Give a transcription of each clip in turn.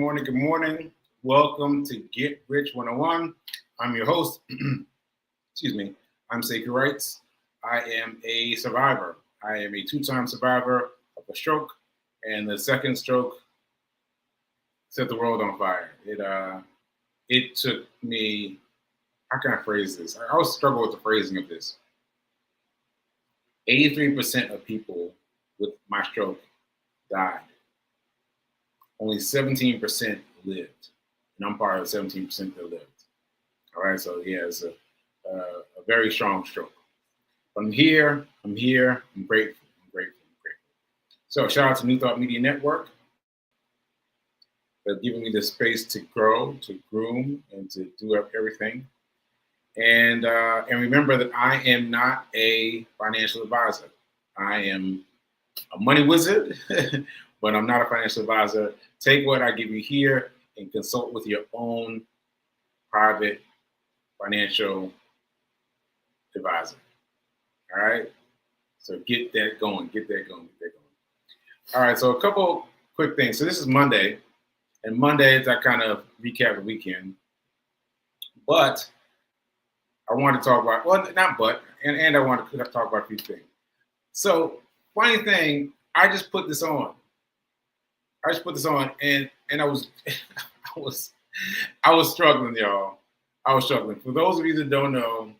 morning, good morning. Welcome to Get Rich 101. I'm your host. Excuse me. I'm Sekou Writes. I am a survivor. I am a two-time survivor of a stroke, and the second stroke set the world on fire. It took me, how can I phrase this? I always struggle with the phrasing of this. 83% of people with my stroke died. Only 17% lived, and I'm part of the 17% that lived. All right, so yeah, it's a very strong stroke. I'm here, I'm grateful, I'm grateful. So shout out to New Thought Media Network for giving me the space to grow, to groom, and to do everything. And remember that I am not a financial advisor. I am a money wizard, but I'm not a financial advisor. Take what I give you here and consult with your own private financial advisor. All right? So get that going. All right, so a couple quick things. So this is Monday, and Mondays I kind of recap the weekend. But I want to talk about, well, not but, and I want to talk about a few things. So, funny thing, I just put this on. And I was I was struggling, y'all. I was struggling. For those of you that don't know,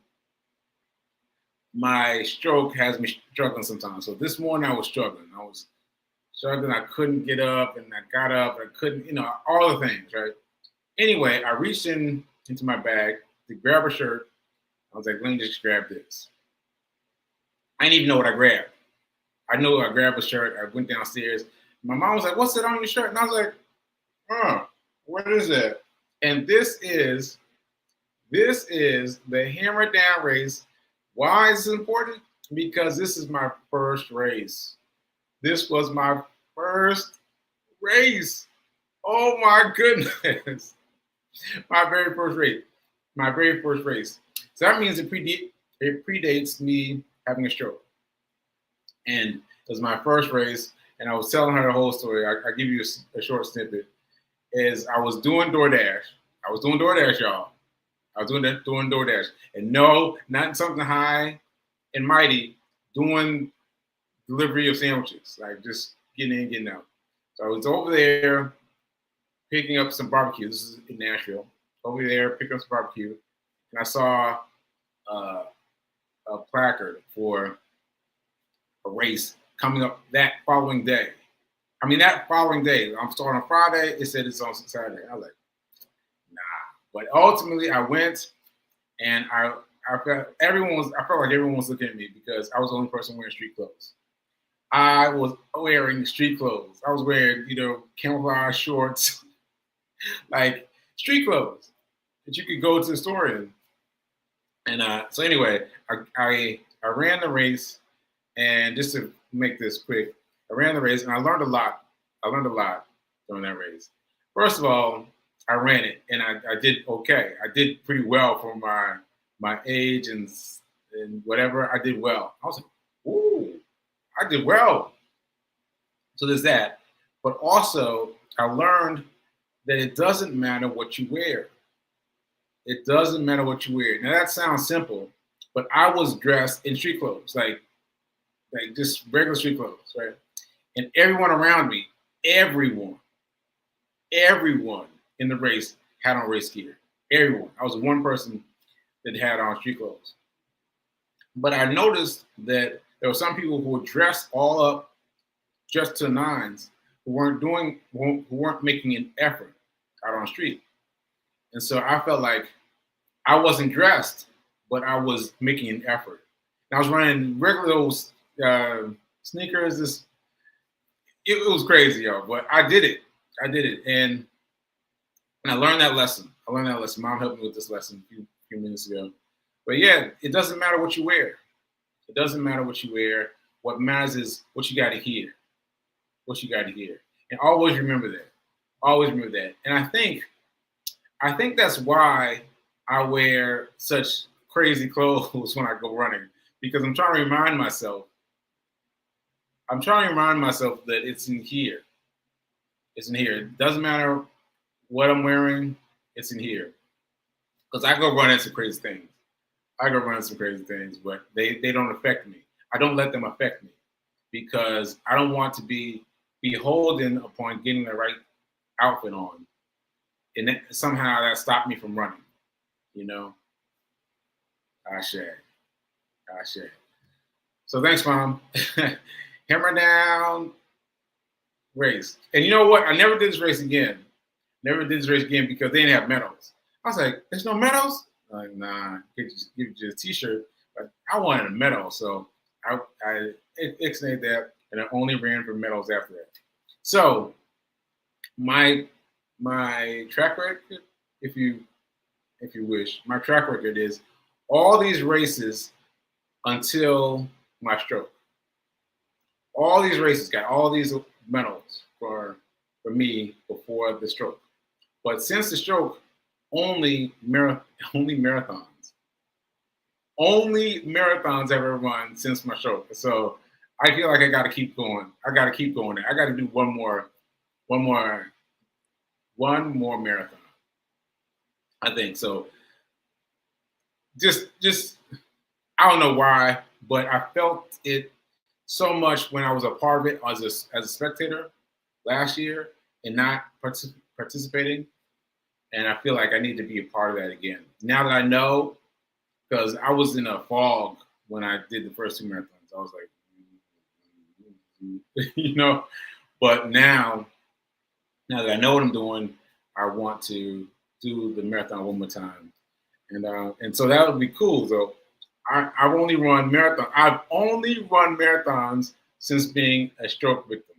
my stroke has me struggling sometimes. So this morning I was struggling. I couldn't get up, and I got up, and I couldn't, all the things, right? Anyway, I reached into my bag to grab a shirt. I was like, let me just grab this. I didn't even know what I grabbed. I know I grabbed a shirt. I went downstairs. My mom was like, what's that on your shirt? And I was like, what is that? And this is the Hammer Down race. Why is it important? Because this is my first race. This was my first race. Oh my goodness. My very first race. So that means it predates me having a stroke. And it was my first race, and I was telling her the whole story. I give you a short snippet. Is I was doing DoorDash. Y'all. I was doing DoorDash. And no, not something high and mighty, doing delivery of sandwiches, like just getting in, getting out. So I was over there picking up some barbecue. This is in Nashville. Over there picking up some barbecue. And I saw a placard for a race coming up that following day. I'm starting on Friday. It said it's on Saturday. I was like, nah. But ultimately, I went, and I felt like everyone was looking at me because I was the only person wearing street clothes. I was wearing street clothes. I was wearing, camouflage shorts, like street clothes that you could go to the store in. And so anyway, I ran the race, and just to make this quick, I ran the race, and I learned a lot. During that race. First of all, I ran it, and I did okay. I did pretty well for my age and whatever. I did well. I was like, ooh, I did well. So there's that. But also, I learned that it doesn't matter what you wear. It doesn't matter what you wear. Now that sounds simple, but I was dressed in street clothes, like just regular street clothes, right? And everyone around me, everyone in the race had on race gear. Everyone. I was one person that had on street clothes. But I noticed that there were some people who were dressed all up, dressed to the nines, who weren't making an effort out on the street. And so I felt like I wasn't dressed, but I was making an effort. And I was running regular old sneakers. It was crazy, y'all, but I did it. And I learned that lesson. Mom helped me with this lesson a few minutes ago. But yeah, it doesn't matter what you wear. What matters is what you got to hear. And always remember that. And I think that's why I wear such crazy clothes when I go running, because I'm trying to remind myself that it's in here. It doesn't matter what I'm wearing, it's in here. Because I go run into some crazy things. But they don't affect me. I don't let them affect me because I don't want to be beholden upon getting the right outfit on. And somehow that stopped me from running, you know? I share. So thanks, Mom. Hammer down race. And you know what? I never did this race again. Because they didn't have medals. I was like, there's no medals? Like, nah, give you a t-shirt. But I wanted a medal, so I ixnayed that, and I only ran for medals after that. So my track record, if you wish, my track record is all these races until my stroke. All these races got all these medals for me before the stroke. But since the stroke, only marathons. Only marathons I've ever run since my stroke. So I feel like I got to keep going. I got to do one more marathon. I think so. Just I don't know why, but I felt it so much when I was a part of it as a spectator last year and not participating. And I feel like I need to be a part of that again. Now that I know, because I was in a fog when I did the first 2 marathons. I was like, but now that I know what I'm doing, I want to do the marathon one more time. And so that would be cool. So I've only run marathons since being a stroke victim.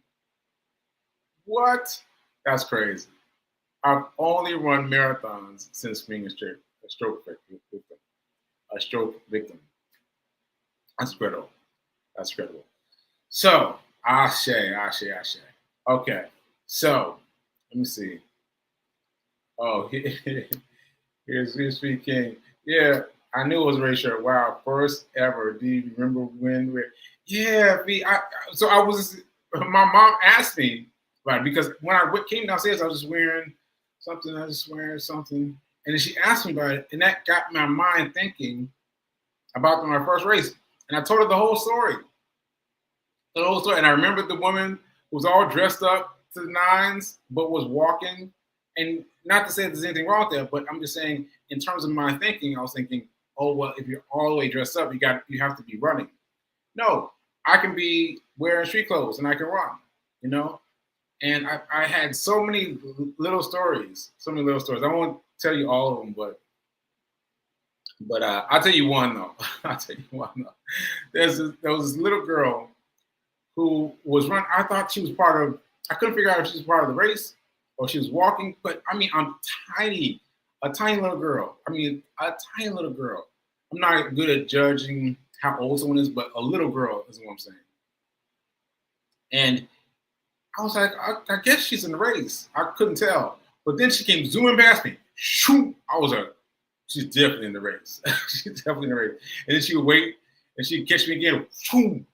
What? That's crazy. I've only run marathons since being a stroke victim. That's incredible. So, ashe. Okay, so let me see. Oh, here's speaking. Yeah, I knew it was Ray shirt. Wow, first ever. Do you remember when? Yeah, so I was. My mom asked me about it because when I came downstairs, I was just wearing something. And then she asked me about it, and that got my mind thinking about my first race. And I told her the whole story. And I remembered the woman who was all dressed up to the nines, but was walking. And not to say there's anything wrong with that, but I'm just saying, in terms of my thinking, I was thinking, oh, well, if you're all the way dressed up, you have to be running. No, I can be wearing street clothes and I can run, And I had so many little stories. I won't tell you all of them, but I'll tell you one though. There was this little girl who was running. I thought she was part of. I couldn't figure out if she was part of the race or she was walking. But I mean, I'm tiny, a tiny little girl. I'm not good at judging how old someone is, but a little girl is what I'm saying. And I was like, I guess she's in the race. I couldn't tell. But then she came zooming past me. Shoot! I was like, she's definitely in the race. And then she would wait, and she'd catch me again. Shoom!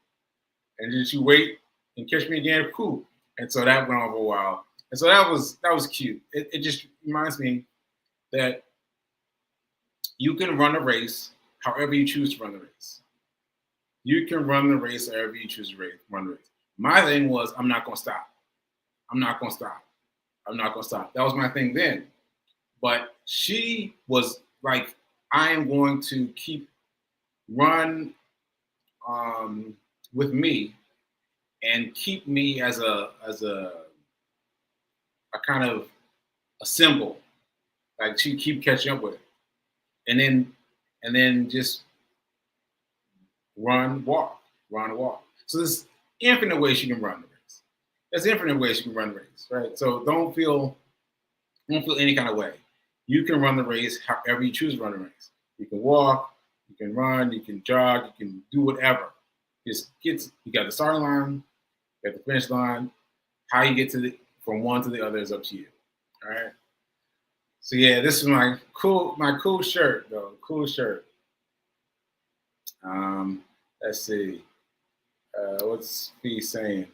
And then she'd wait and catch me again. Cool. And so that went on for a while. And so that was cute. It just reminds me that you can run a race however you choose to run the race. You can run the race however you choose to run the race. My thing was, I'm not going to stop. That was my thing then. But she was like, I am going to keep run with me and keep me as a kind of a symbol. Like she keep catching up with it. And then just run, walk. So there's infinite ways you can run the race. Right? So don't feel any kind of way. You can run the race however you choose to run the race. You can walk, you can run, you can jog, you can do whatever. You got the starting line, you got the finish line. How you get from one to the other is up to you. All right. So yeah, this is my cool shirt though. Cool shirt. Let's see. What's he saying?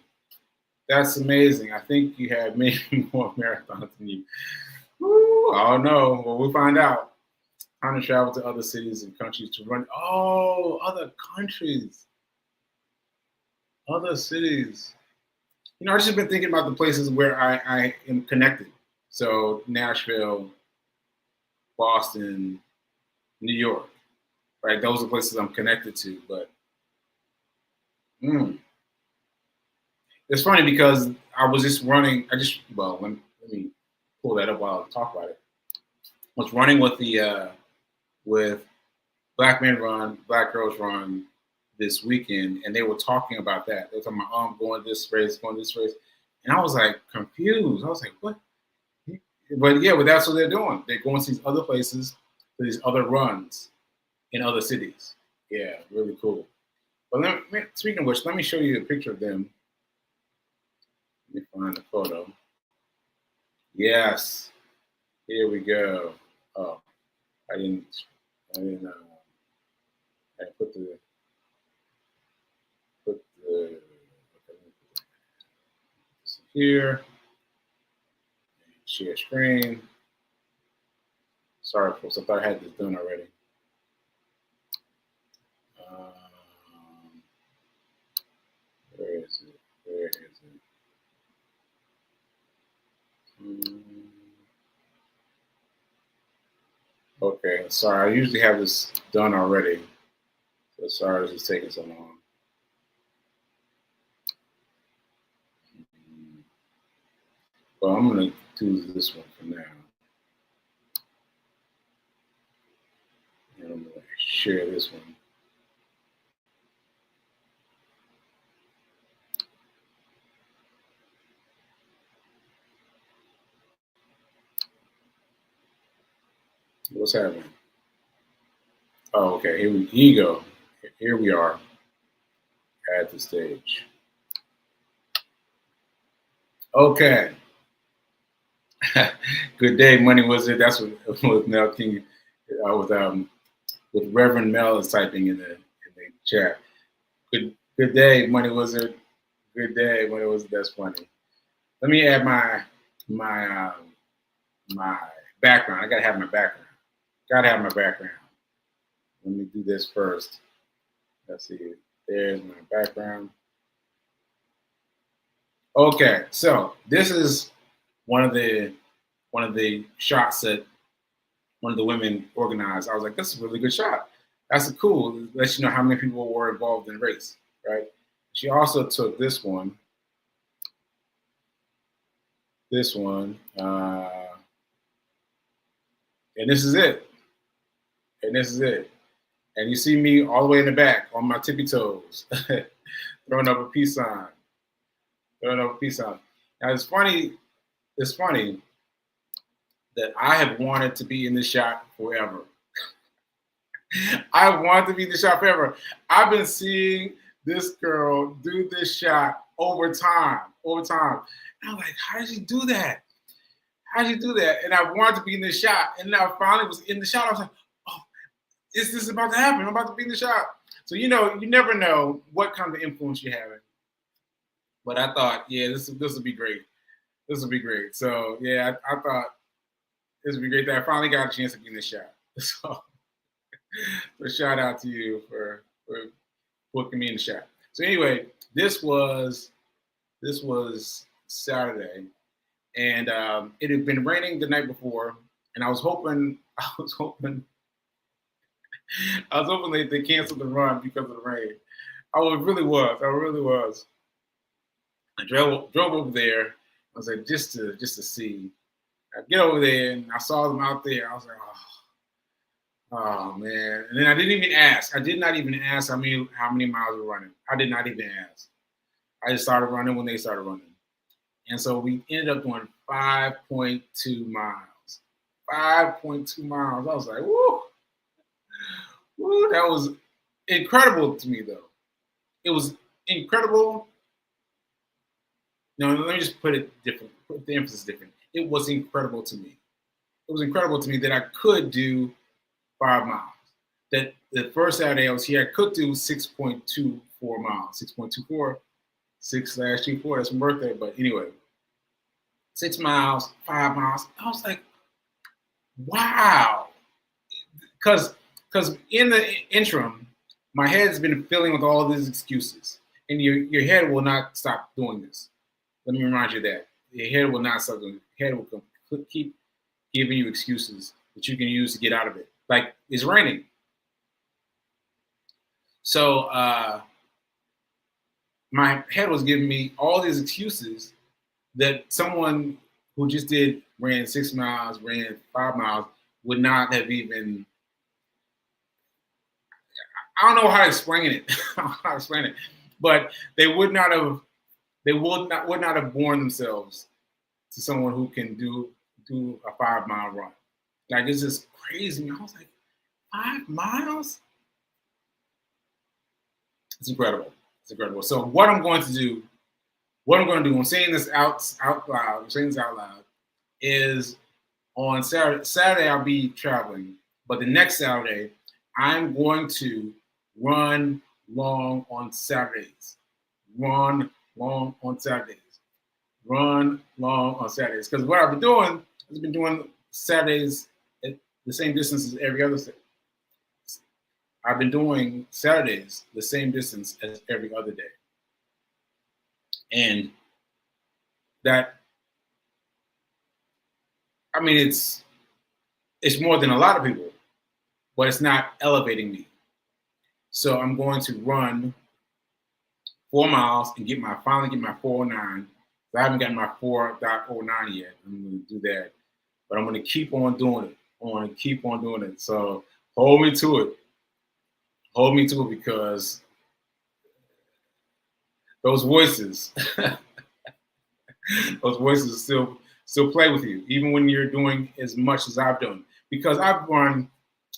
That's amazing. I think you have many more marathons than you. Woo, I don't know. Well, we'll find out. Time to travel to other cities and countries to run. Oh, other countries, other cities. I've just been thinking about the places where I am connected. So Nashville, Boston, New York, right? Those are places I'm connected to. But it's funny because I was just running. Let me pull that up while I talk about it. I was running with the with Black Men Run, Black Girls Run this weekend, and they were talking about that. They were talking about, I'm going this race, and I was like confused. I was like, what? But yeah, but that's what they're doing. They're going to these other places, to these other runs in other cities. Yeah, really cool. But speaking of which, let me show you a picture of them. Let me find the photo. Yes, here we go. Oh, I didn't put the here. Share screen. Sorry, folks. I thought I had this done already. Where is it? Where is it? Okay, sorry. I usually have this done already. So sorry this is taking so long. Well, I'm going to do this one for now. And I'm going to share this one. What's happening? Oh, okay. Here you go. Here we are at the stage. Okay. Good day, Money Wizard. That's what Mel King with Reverend Mel is typing in the chat. Good day, Money Wizard. Good day, Money Wizard. That's funny. Let me add my background. I gotta have my background. Let me do this first. Let's see. There's my background. Okay, so this is one of the shots that one of the women organized. I was like, this is a really good shot. That's cool. It lets you know how many people were involved in the race, right? She also took this one. And this is it. And you see me all the way in the back on my tippy toes, throwing up a peace sign. Now it's funny that I have wanted to be in this shot forever. I want to be in the shot forever. I've been seeing this girl do this shot over time. And I'm like, how did she do that? And I wanted to be in this shot. And then I finally was in the shot. I was like, oh, is this about to happen? I'm about to be in the shot. So, you never know what kind of influence you're having. But I thought, yeah, this would be great. So, yeah, I thought this would be great that I finally got a chance to be in the shot. So shout out to you for booking me in the shot. So anyway, this was Saturday, and it had been raining the night before, and I was hoping they canceled the run because of the rain. I really was. I drove over there. I was like, just to see. I get over there, and I saw them out there. I was like, oh man. And then I didn't even ask. I did not even ask how many miles we're running. I did not even ask. I just started running when they started running. And so we ended up doing 5.2 miles. 5.2 miles. I was like, woo. That was incredible to me, though. It was incredible. No, let me just put it different. Put the emphasis different. It was incredible to me. It was incredible to me that I could do 5 miles. That the first Saturday I was here, I could do 6.24 miles. 6.24, 6/24. That's my birthday. But anyway, 6 miles, 5 miles. I was like, wow. Because in the interim, my head's been filling with all these excuses, and your head will not stop doing this. Let me remind you that your head will not stop doing it. Your head will keep giving you excuses that you can use to get out of it. Like, it's raining. So my head was giving me all these excuses that someone who just ran 6 miles, ran 5 miles, would not have even. I don't know how to explain it. I don't know how to explain it, but they would not have. They would not have borne themselves to someone who can do a 5 mile run. Like, it's just crazy. I was like, 5 miles? It's incredible. It's incredible. So what I'm going to do, I'm saying this out loud. I'm saying this out loud. Is on Saturday I'll be traveling, but the next Saturday I'm going to run long on Saturdays. Run long on Saturdays. Run long on Saturdays. Because what I've been doing, I've been doing Saturdays at the same distance as every other day. I've been doing Saturdays the same distance as every other day. And that, I mean, it's more than a lot of people, but it's not elevating me. So I'm going to run 4 miles and finally get my 409. I haven't gotten my 4.09 yet. I'm going to do that, but I'm going to keep on doing it. I want to keep on doing it. So hold me to it. Hold me to it, because those voices, those voices still play with you, even when you're doing as much as I've done. Because I've run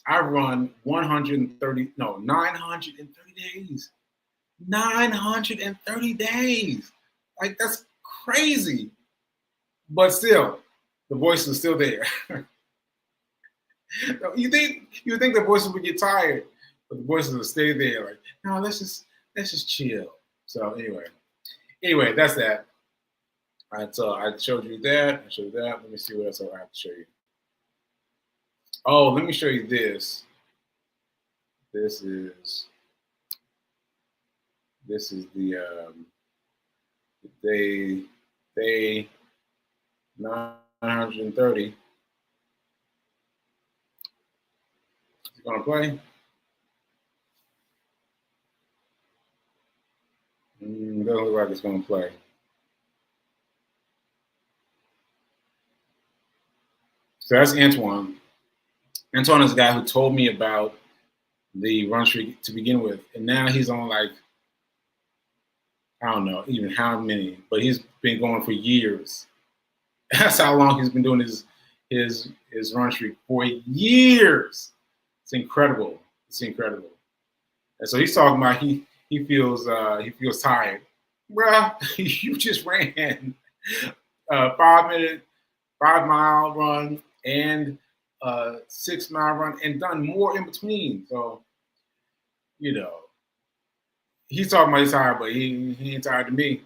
930 days. 930 days. Like, that's crazy. But still, the voice is still there. You think the voices would get tired, but the voices will stay there. Like, no, let's just chill. So anyway, that's that. All right, so I showed you that. Let me see what else I have to show you. Oh, let me show you this. This is the day 930. Is it gonna play? Doesn't look like it's gonna play. So that's Antoine. Antoine is the guy who told me about the run streak to begin with, and now he's on, like, I don't know even how many, but he's been going for years. That's how long he's been doing his run streak, for years. It's incredible. It's incredible. And so he's talking about he feels tired. Bruh, you just ran a 5 mile run and 6 mile run and done more in between. So, he's talking about he's tired, but he ain't tired to me.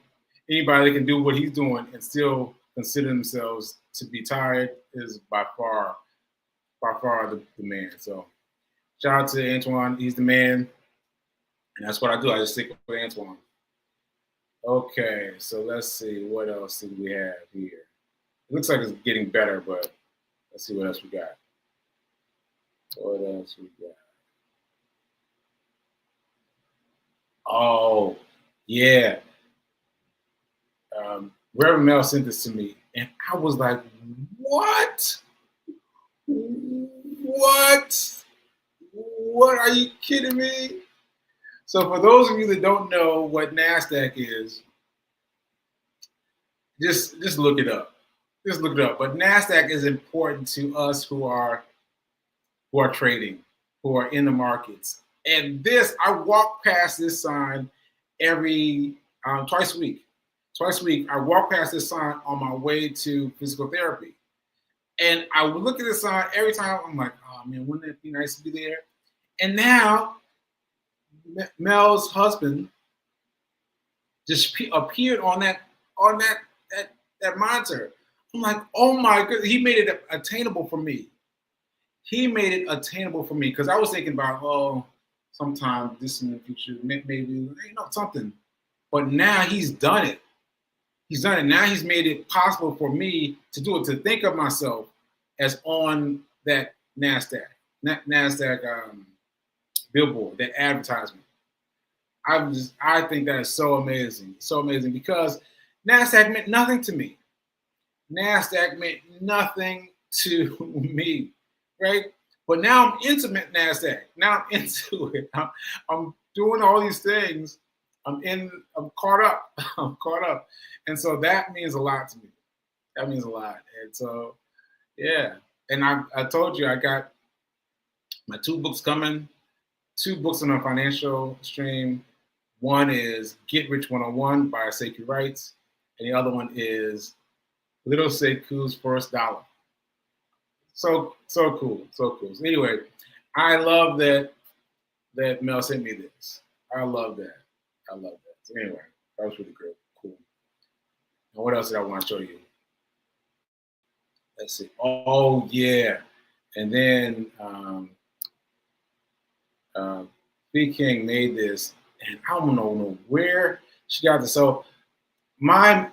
Anybody that can do what he's doing and still consider themselves to be tired is by far the man. So shout out to Antoine. He's the man. And that's what I do. I just stick with Antoine. Okay, so let's see. What else do we have here? It looks like it's getting better, but let's see what else we got. What else we got? Oh, yeah. Reverend Mel sent this to me, and I was like, what? What? What? Are you kidding me? So for those of you that don't know what NASDAQ is, just look it up. Just look it up. But NASDAQ is important to us who are trading, who are in the markets. And I walk past this sign every twice a week. Twice a week, I walk past this sign on my way to physical therapy. And I would look at this sign every time. I'm like, oh man, wouldn't it be nice to be there? And now Mel's husband just appeared on that monitor. I'm like, oh my goodness, he made it attainable for me. he made it attainable for me because I was thinking about, oh, sometime this in the future, maybe something. But now he's done it. He's done it. Now he's made it possible for me to do it, to think of myself as on that NASDAQ billboard, that advertisement. I think that is so amazing because NASDAQ meant nothing to me. NASDAQ meant nothing to me, right? But now I'm into NASDAQ. Now I'm into it. I'm doing all these things. I'm caught up. I'm caught up. And so that means a lot to me. That means a lot. And so, yeah. And I told you I got my 2 books coming, 2 books on a financial stream. One is Get Rich 101 by Sekou Writes, and the other one is Little Sekou's First Dollar. So cool. So anyway, I love that Mel sent me this. I love that. So anyway, that was really good. Cool. And what else did I want to show you? Let's see. Oh yeah. And then B King made this, and I don't know where she got this. So my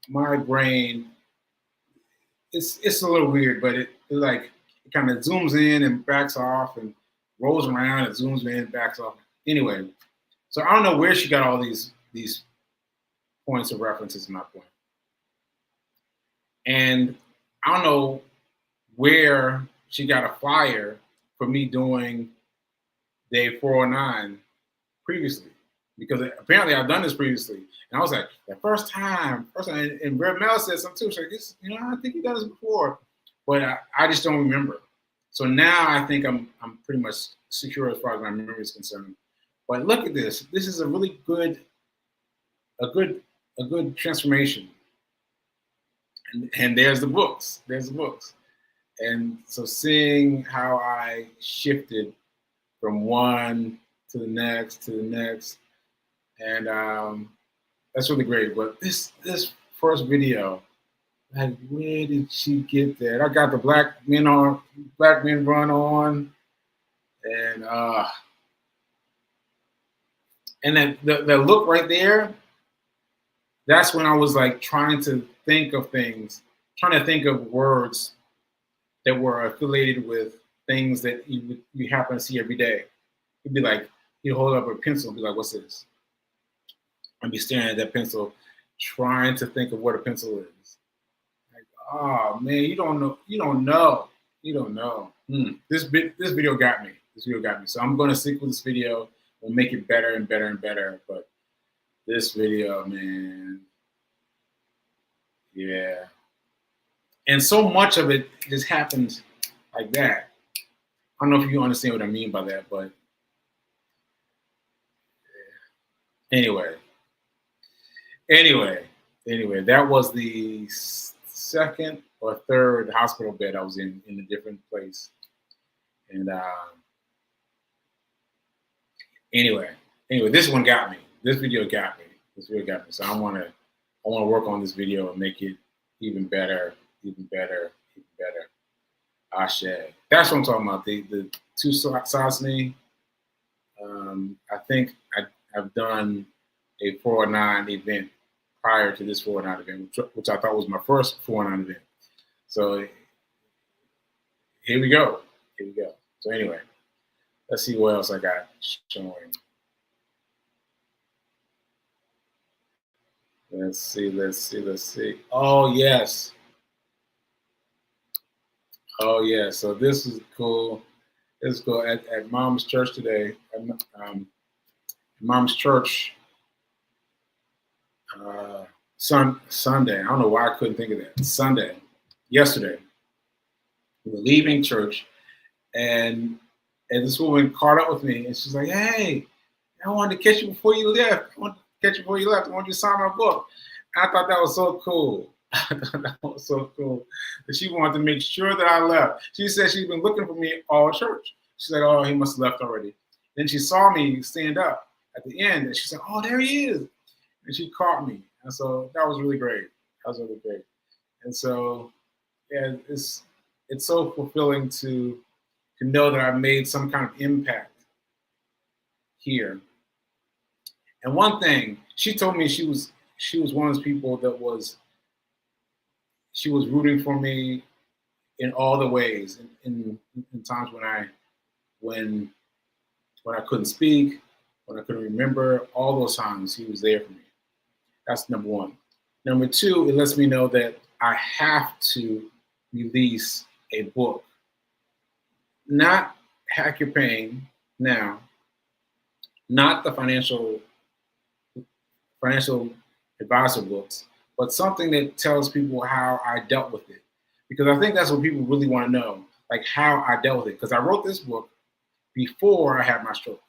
brain, it's a little weird, but it kind of zooms in and backs off and rolls around and zooms in and backs off. Anyway, so I don't know where she got all these points of references in my point. And I don't know where she got a flyer for me doing day 409 previously, because apparently I've done this previously. And I was like, the first time, and Red Mel said something too. She's like, I think you've done this before, but I just don't remember. So now I think I'm pretty much secure as far as my memory is concerned. But look at this. This is a really good transformation. And there's the books. And so seeing how I shifted from one to the next, and that's really great. But this first video, like, where did she get that? I got the black men run on, and then the look right there. That's when I was like trying to think of words that were affiliated with things that you happen to see every day. You'd be like, you hold up a pencil and be like, what's this? I'd be staring at that pencil, trying to think of what a pencil is. Like, oh man, you don't know. This video got me. So I'm gonna stick with this video. We'll make it better and better and better. But this video, man, yeah. And so much of it just happens like that. I don't know if you understand what I mean by that, but anyway, that was the second or third hospital bed I was in a different place. And anyway, this one got me. This video got me. So I want to work on this video and make it even better. Ashe. That's what I'm talking about. The 2 Sasni. I think I've done a 409 event prior to this 409 event, which I thought was my first 409 event. So here we go. So anyway, let's see what else I got showing. Let's see. Oh yes. So this is cool. This is cool. At Mom's church today. Mom's church. Sunday. I don't know why I couldn't think of that. Sunday. Yesterday. We were leaving church, and this woman caught up with me, and she's like, "Hey, I wanted to catch you before you left. I want you to sign my book." I thought that was so cool. That she wanted to make sure that I left. She said she'd been looking for me all church. She's like, "Oh, he must have left already." Then she saw me stand up at the end, and she said, "Oh, there he is." And she caught me. And so that was really great. And so, yeah, it's so fulfilling to know that I've made some kind of impact here. And one thing, she told me she was one of those people that she was rooting for me in all the ways, in times when I couldn't speak, when I couldn't remember, all those times he was there for me. That's number one. Number two, it lets me know that I have to release a book. Not Hack Your Pain now, not the financial advisor books, but something that tells people how I dealt with it. Because I think that's what people really want to know, like how I dealt with it. Because I wrote this book before I had my stroke,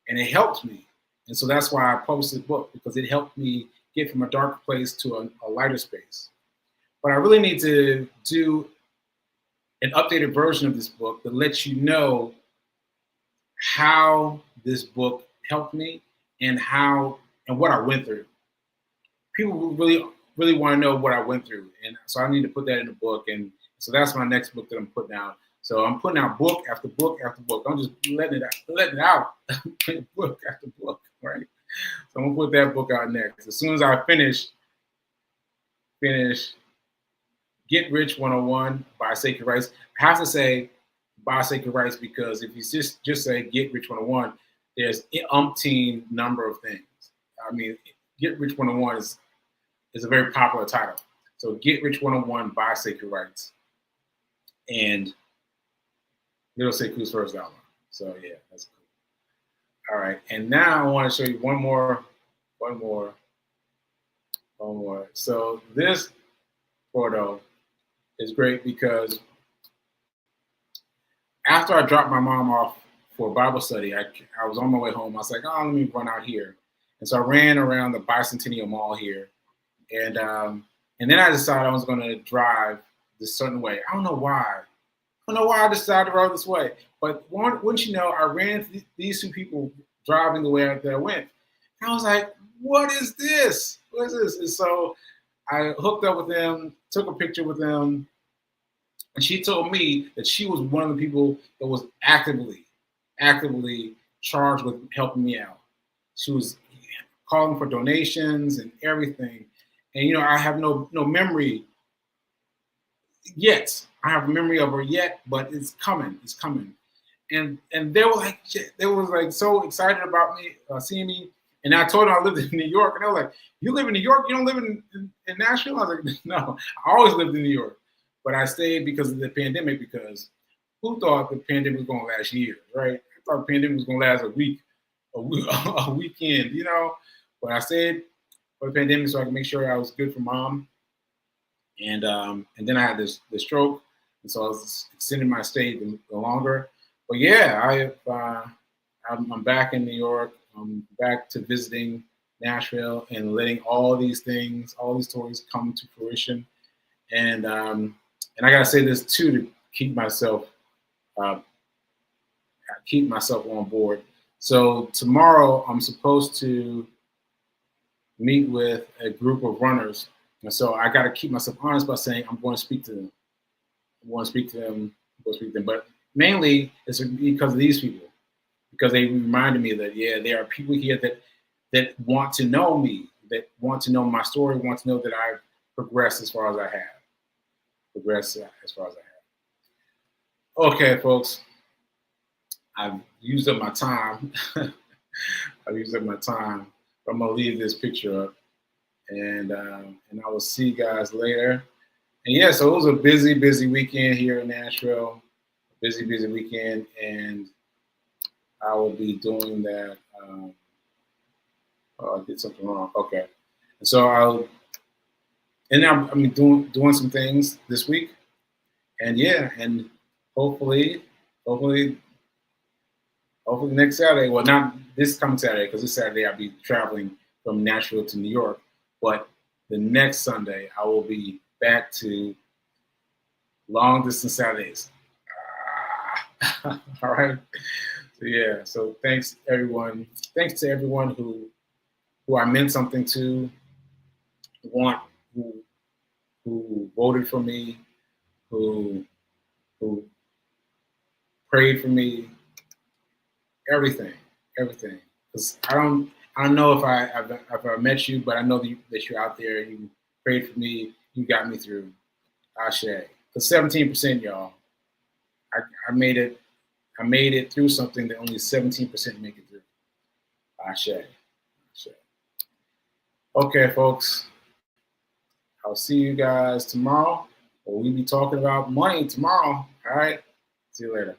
and it helped me. And so that's why I published this book, because it helped me get from a dark place to a lighter space. But I really need to do an updated version of this book that lets you know how this book helped me and what I went through. People really want to know what I went through, and so I need to put that in the book. And so that's my next book that I'm putting out. So I'm putting out book after book after book. I'm just letting it out, book after book, right? So I'm gonna put that book out next. As soon as I finish Get Rich 101 by Sekouwritesdotcom. I have to say by Sekouwritesdotcom because if you just say Get Rich 101, there's an umpteen number of things. I mean, Get Rich 101 is a very popular title. So Get Rich 101 by Sekouwritesdotcom. And Little Sekou's first album. So yeah, that's cool. All right, and now I want to show you one more. So this photo is great because after I dropped my mom off for Bible study, I was on my way home. I was like, oh, let me run out here. And so I ran around the Bicentennial Mall here. And then I decided I was going to drive this certain way. I don't know why. I decided to ride this way. But wouldn't you know, I ran into these two people driving the way that I went. And I was like, what is this? What is this? And so I hooked up with them, took a picture with them. And she told me that she was one of the people that was actively charged with helping me out. She was calling for donations and everything. And, you know, I have no memory yet. I have a memory of her yet, but it's coming. It's coming. And they were like so excited about me, seeing me. And I told them I lived in New York. And they were like, you live in New York? You don't live in Nashville? I was like, no, I always lived in New York. But I stayed because of the pandemic, because who thought the pandemic was going to last years, right? I thought the pandemic was going to last a weekend, you know? But I stayed for the pandemic so I could make sure I was good for mom. And then I had this stroke, and so I was extending my stay longer. But yeah, I'm back in New York. I'm back to visiting Nashville and letting all these stories come to fruition. And I gotta say this too to keep myself on board. So tomorrow I'm supposed to meet with a group of runners, and so I got to keep myself honest by saying I'm going to speak to them. But mainly it's because of these people, because they reminded me that there are people here that want to know me, that want to know my story, want to know that I've progressed as far as I have. Okay, folks, I've used up my time. I'm gonna leave this picture up, and I will see you guys later. And yeah, so it was a busy weekend here in Nashville. Busy weekend, and I will be doing that. Oh, I did something wrong. Okay, and so I'm doing some things this week, and and hopefully next Saturday. Well, not this coming Saturday, because this Saturday I'll be traveling from Nashville to New York. But the next Sunday I will be back to long distance Saturdays. All right. So yeah. So thanks everyone. Thanks to everyone who I meant something to, who voted for me, who who prayed for me, everything. Because I don't know if I met you, but I know that you're out there. You prayed for me. You got me through. Ashe. Because 17%, y'all. I made it. I made it through something that only 17% make it through. Ashe. Okay, folks. I'll see you guys tomorrow. We'll be talking about money tomorrow. All right. See you later.